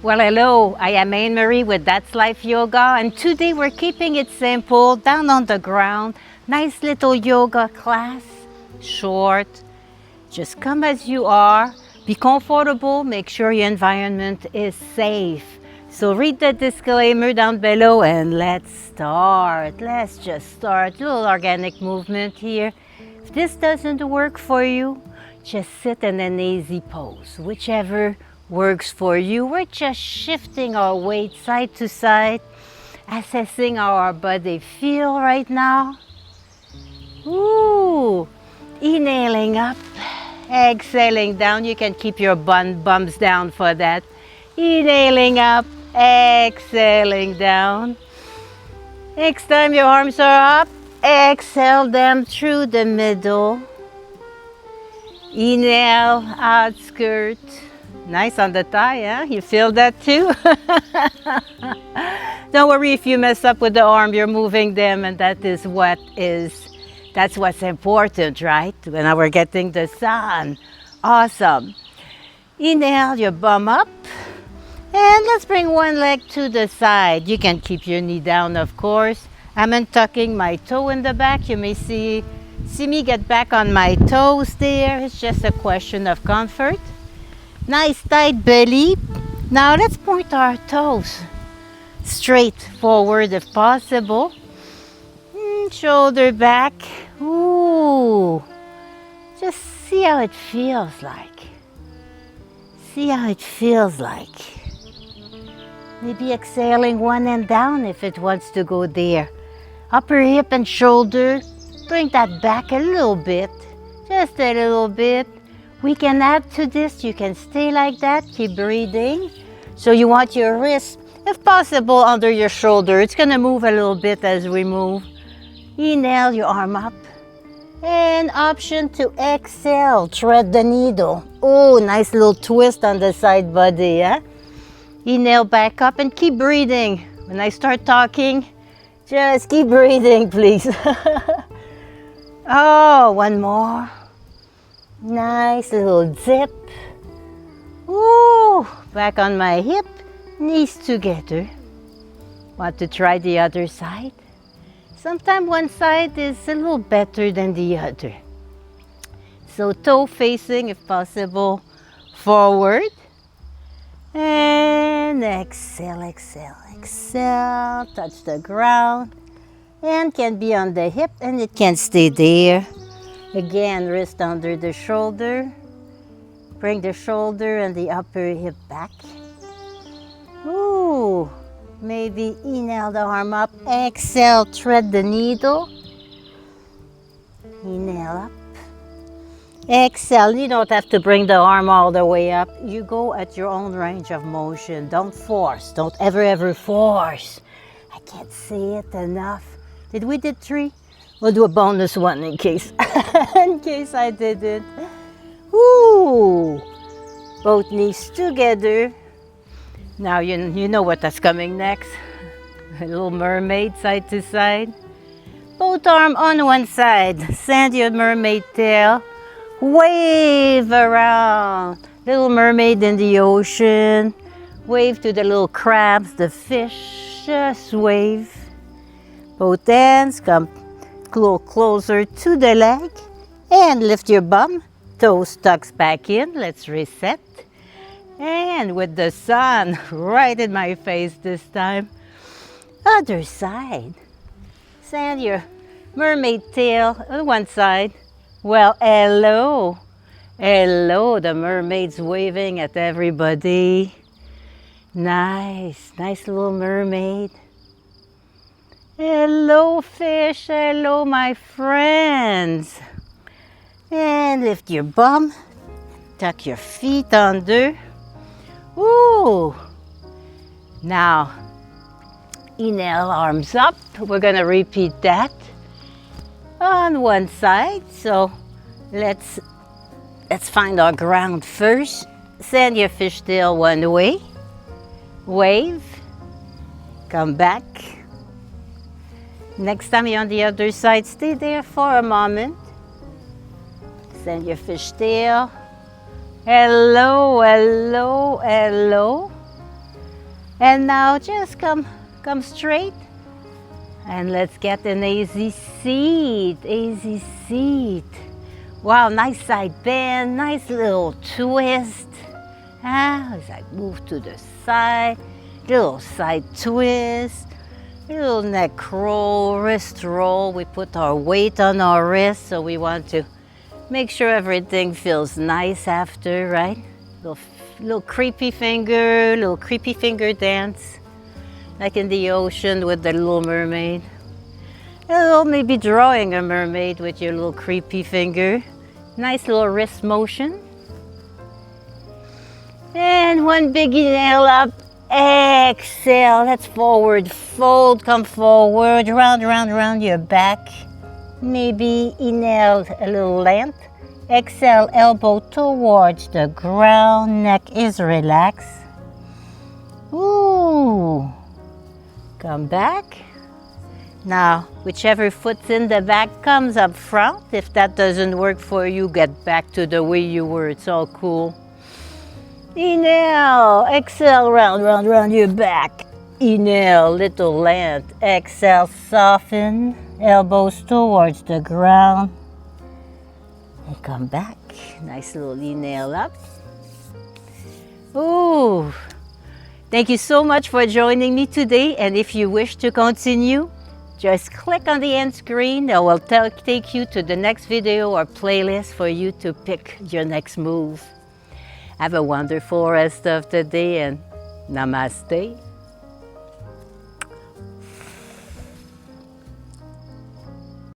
Well, hello, I am Anne-Marie with That's Life Yoga, and today we're keeping it simple, down on the ground. Nice little yoga class, short. Just come as you are, be comfortable, make sure your environment is safe. So read the disclaimer down below and let's start. Let's just start. Little organic movement here. If this doesn't work for you, just sit in an easy pose, whichever works for you. We're just shifting our weight side to side, assessing how our body feel right now. Ooh, inhaling up, exhaling down. You can keep your bums down for that. Inhaling up, exhaling down. Next time your arms are up, exhale them through the middle. Inhale, out skirt. Nice on the thigh, huh? You feel that too? Don't worry if you mess up with the arm, you're moving them, and that's what's important, right? Now we're getting the sun. Awesome. Inhale your bum up. And let's bring one leg to the side. You can keep your knee down, of course. I'm untucking my toe in the back. You may see me get back on my toes there. It's just a question of comfort. Nice tight belly. Now let's point our toes straight forward if possible. Shoulder back. Ooh. Just see how it feels like. See how it feels like. Maybe exhaling one end down if it wants to go there. Upper hip and shoulder. Bring that back a little bit. Just a little bit. We can add to this. You can stay like that. Keep breathing. So you want your wrist, if possible, under your shoulder. It's going to move a little bit as we move. Inhale your arm up. And option to exhale. Thread the needle. Oh, nice little twist on the side body. Yeah? Inhale back up and keep breathing. When I start talking, just keep breathing, please. Oh, one more. Nice little dip. Ooh, back on my hip, knees together. Want to try the other side? Sometimes one side is a little better than the other. So toe facing, if possible, forward. And exhale, exhale, exhale. Touch the ground. And can be on the hip and it can stay there. Again, wrist under the shoulder. Bring the shoulder and the upper hip back. Ooh, maybe inhale the arm up. Exhale, thread the needle. Inhale up. Exhale, you don't have to bring the arm all the way up. You go at your own range of motion. Don't force. Don't ever force. I can't say it enough. Did we do 3? We'll do a bonus one in case I didn't. Woo! Both knees together. Now you know what that's coming next. A little mermaid side to side. Both arms on one side. Send your mermaid tail. Wave around. Little mermaid in the ocean. Wave to the little crabs, the fish. Just wave. Both hands come a little closer to the leg and lift your bum, toes tucks back in. Let's reset. And with the sun right in my face this time, other side. Send your mermaid tail on one side. Well, hello. Hello, the mermaid's waving at everybody. Nice, nice little mermaid. Hello fish, hello my friends. And lift your bum, tuck your feet under. Ooh. Now, inhale, arms up. We're gonna repeat that on one side. So let's find our ground first. Send your fishtail one way. Wave, come back. Next time you're on the other side, stay there for a moment. Send your fishtail. Hello, hello, hello. And now just come straight. And let's get an easy seat, easy seat. Wow, nice side bend, nice little twist. As I move to the side, little side twist, little neck roll, wrist roll. We put our weight on our wrist, so we want to make sure everything feels nice after, right? Little creepy finger dance. Like in the ocean with the little mermaid. A little maybe drawing a mermaid with your little creepy finger. Nice little wrist motion. And one big inhale up. Exhale. Let's forward fold. Come forward. Round your back. Maybe inhale a little length. Exhale, elbow towards the ground. Neck is relaxed. Ooh. Come back. Now, whichever foot's in the back comes up front. If that doesn't work for you, get back to the way you were. It's all cool. Inhale. Exhale, round your back. Inhale, little length. Exhale, soften. Elbows towards the ground. And come back. Nice little inhale up. Ooh. Thank you so much for joining me today, and if you wish to continue, just click on the end screen. That will take you to the next video or playlist for you to pick your next move. Have a wonderful rest of the day and namaste.